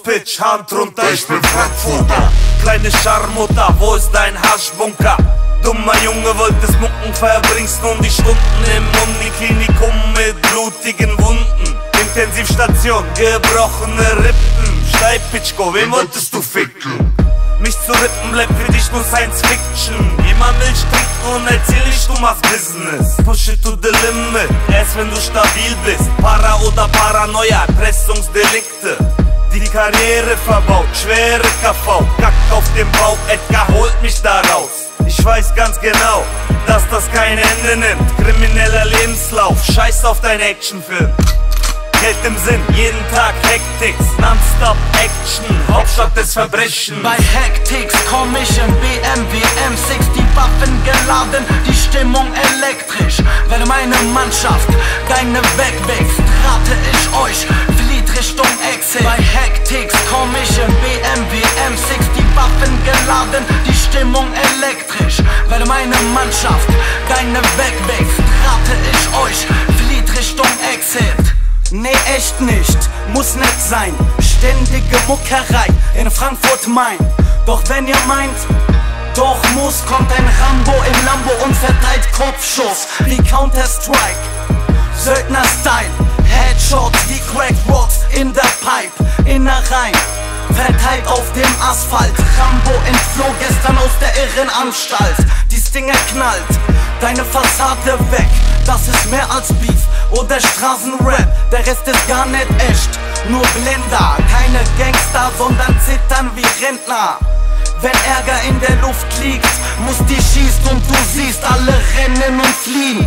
Pitch, Hand runter, ich bin Frankfurter. Kleine Scharmutter, wo ist dein Haschbunker? Dummer Junge, wolltest Mucken, verbringst nun die Stunden im Uniklinikum mit blutigen Wunden. Intensivstation, gebrochene Rippen. Steipitschko, wen wolltest du ficken? Mich zu rippen bleibt für dich nur Science Fiction. Jemand Milch trinken und erzähl nicht, du machst Business. Push it to the limit, erst wenn du stabil bist. Para oder Paranoia, Erpressungsdelikte. Die Karriere verbaut, schwere KV. Kack auf dem Bauch, Edgar holt mich da raus. Ich weiß ganz genau, dass das kein Ende nimmt. Krimineller Lebenslauf, scheiß auf dein Actionfilm. Geld im Sinn, jeden Tag Hektiks, Nonstop Action, Hauptstadt des Verbrechens. Bei Hektiks komm ich im BMW M6, die Waffen geladen, die Stimmung elektrisch. Wenn meine Mannschaft deine wegwächst, rate ich euch, flieht Richtung Exit. Bei Hektiks komm ich im BMW M6, die Waffen geladen, die Stimmung elektrisch. Wenn meine Mannschaft deine wegwächst, rate ich euch, flieht Richtung Exit. Nee, echt nicht, muss nett sein. Ständige Muckerei in Frankfurt Main. Doch wenn ihr meint, doch muss, kommt ein Rambo im Lambo und verteilt Kopfschuss wie Counter-Strike. Söldner-Style, Headshots wie Crack Rocks in der Pipe. Innereien, verteilt auf dem Asphalt. Rambo entfloh gestern aus der Irrenanstalt. Die Stinger knallt, deine Fassade weg. Das ist mehr als Beef oder Straßenrap. Der Rest ist gar nicht echt, nur Blender. Keine Gangster, sondern zittern wie Rentner. Wenn Ärger in der Luft liegt, muss die schießt und du siehst alle rennen und fliehen.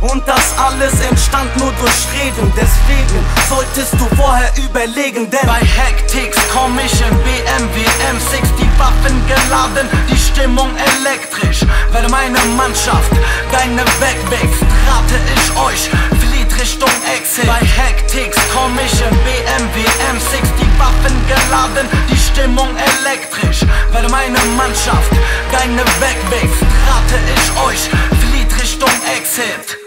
Und das alles entstand nur durch Reden. Deswegen solltest du vorher überlegen, denn bei Hektiks komm ich im BMW M6, die Waffen geladen, die Stimmung elektrisch. Wenn meine Mannschaft deine wegwächst, rate ich euch, flieht Richtung Exit. Bei Hektiks komm ich im BMW M6, die Waffen geladen, die Stimmung elektrisch. Wenn meine Mannschaft deine wegwächst, rate ich euch, flieht Richtung Exit.